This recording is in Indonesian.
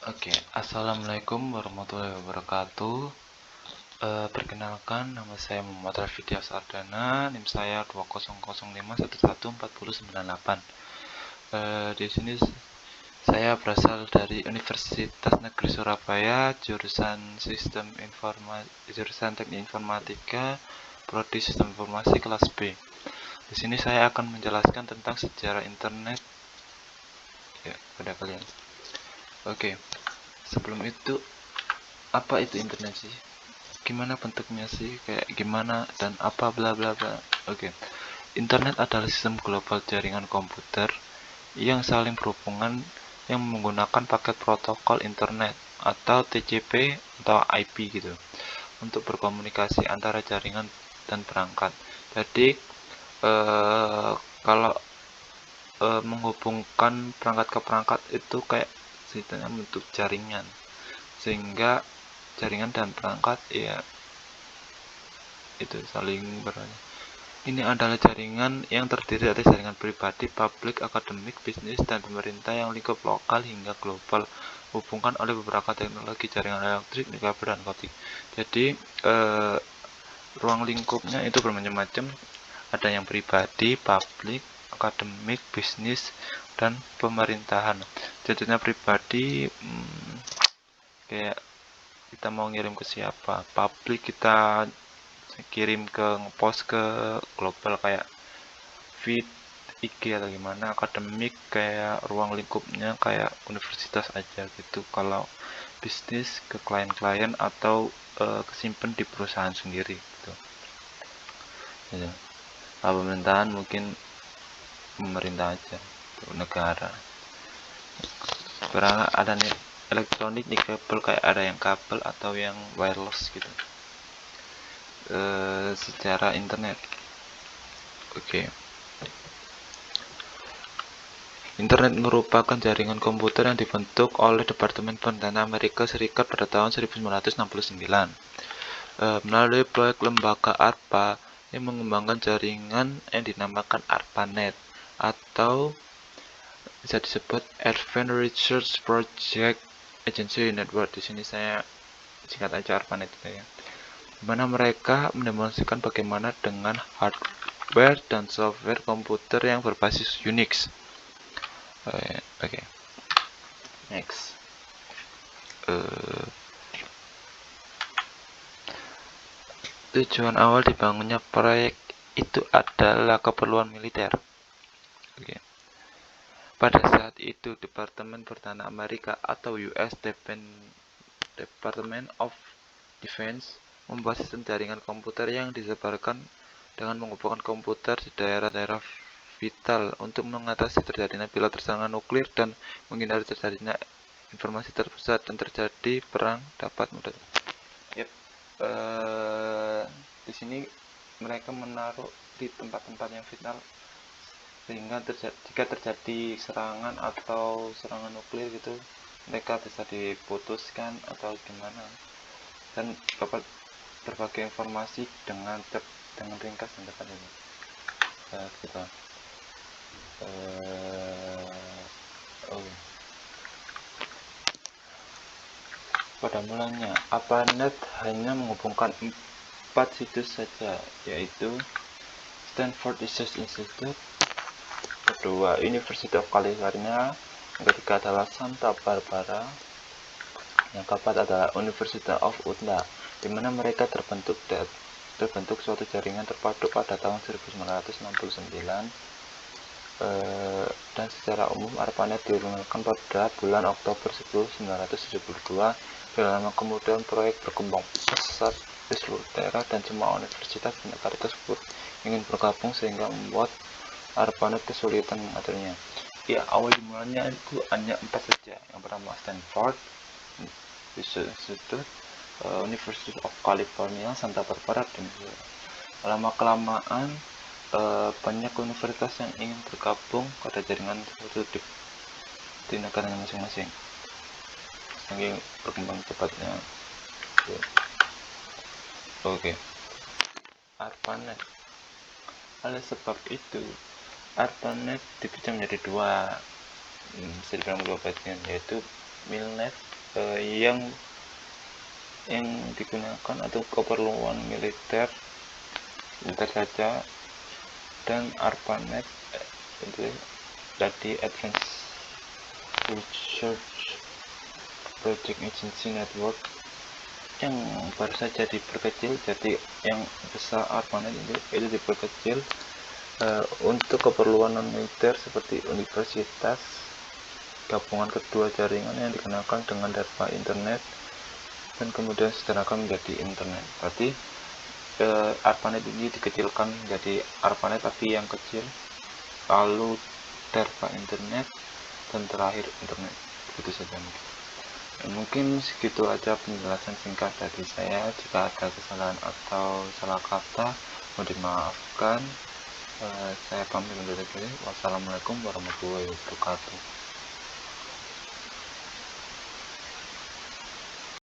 Oke, assalamualaikum warahmatullahi wabarakatuh. Perkenalkan, nama saya Muhammad Rafidya Sardana, NIM saya 2005114098. Di sini saya berasal dari Universitas Negeri Surabaya, jurusan Teknik Informatika, Prodi Sistem Informasi kelas B. Di sini saya akan menjelaskan tentang sejarah internet ya, pada kalian. Oke, sebelum itu, apa itu internet sih? Gimana bentuknya sih? Kayak gimana dan apa bla bla bla. Oke. Internet adalah sistem global jaringan komputer yang saling berhubungan yang menggunakan paket protokol internet atau TCP atau IP gitu untuk berkomunikasi antara jaringan dan perangkat. Jadi kalau menghubungkan perangkat ke perangkat itu kayak ceritanya bentuk jaringan, sehingga jaringan dan perangkat ya itu saling berhubungan. Ini adalah jaringan yang terdiri dari jaringan pribadi, publik, akademik, bisnis, dan pemerintah yang lingkup lokal hingga global, hubungkan oleh beberapa teknologi jaringan elektrik, kabel, dan optik. Jadi ruang lingkupnya itu bermacam-macam, ada yang pribadi, publik, akademik, bisnis, dan pemerintahan. Contohnya pribadi, kayak kita mau ngirim ke siapa, publik kita kirim ke ngepost ke global kayak feed IG atau gimana. Akademik kayak ruang lingkupnya kayak universitas aja gitu. Kalau bisnis ke klien-klien atau kesimpan di perusahaan sendiri gitu ya. Kalau pemerintahan mungkin pemerintah aja gitu, negara. Barang ada nih elektronik di kabel, kayak ada yang kabel atau yang wireless gitu. Secara internet. Oke. Internet merupakan jaringan komputer yang dibentuk oleh Departemen Pertahanan Amerika Serikat pada tahun 1969 melalui proyek lembaga ARPA yang mengembangkan jaringan yang dinamakan ARPANET atau bisa disebut Advanced Research Project Agency Network. Di sini saya singkat aja ARPANET ya. Di mana mereka mendemonstrasikan bagaimana dengan hardware dan software komputer yang berbasis Unix. Oke. Next. Tujuan awal dibangunnya proyek itu adalah keperluan militer. Oke. Pada saat itu, Departemen Pertahanan Amerika atau US Department of Defense membuat sistem jaringan komputer yang disebarkan dengan menghubungkan komputer di daerah-daerah vital untuk mengatasi terjadinya bila terserang nuklir dan menghindari terjadinya informasi terpusat dan terjadi perang dapat mudah. Yep. Di sini mereka menaruh di tempat-tempat yang vital sehingga jika terjadi serangan atau serangan nuklir gitu, mereka bisa diputuskan atau gimana, dan dapat berbagai informasi dengan ringkas dan cepat ini. Gitu. Pada mulanya, ARPANET hanya menghubungkan 4 situs saja, yaitu Stanford Research Institute, kedua University of California, yang ketiga adalah Santa Barbara, yang keempat adalah University of Utah, di mana mereka terbentuk suatu jaringan terpadu pada tahun 1969. Dan secara umum ARPANET diluncurkan pada bulan Oktober 1972. Lama kemudian proyek berkembang pesat di seluruh daerah dan semua universitas di negara tersebut ingin bergabung sehingga membuat ARPANET kesulitan mengaturnya. Ya, awal dimulainya itu hanya 4 saja. Yang pertama Stanford Research Institute, University of California, Santa Barbara, dan lama-kelamaan banyak universitas yang ingin bergabung pada jaringan tersebut di negaranya masing-masing, saking berkembang cepatnya. Oke. ARPANET. Oleh sebab itu, ARPANET dipecah menjadi dua, bisa dibilang dua bagian, yaitu MILNET yang digunakan untuk keperluan militer saja, dan ARPANET itu tadi Advanced Research Project Agency Network yang baru saja diperkecil. Jadi yang besar ARPANET itu diperkecil untuk keperluan non militer seperti universitas, gabungan kedua jaringan yang digunakan dengan data internet, dan kemudian sederhanakan menjadi internet. Berarti ARPANET ini dikecilkan menjadi ARPANET tapi yang kecil, lalu DARPA internet, dan terakhir internet. Begitu saja mungkin segitu aja penjelasan singkat dari saya. Jika ada kesalahan atau salah kata mohon dimaafkan. Saya pamit undur diri. Wassalamualaikum warahmatullahi wabarakatuh.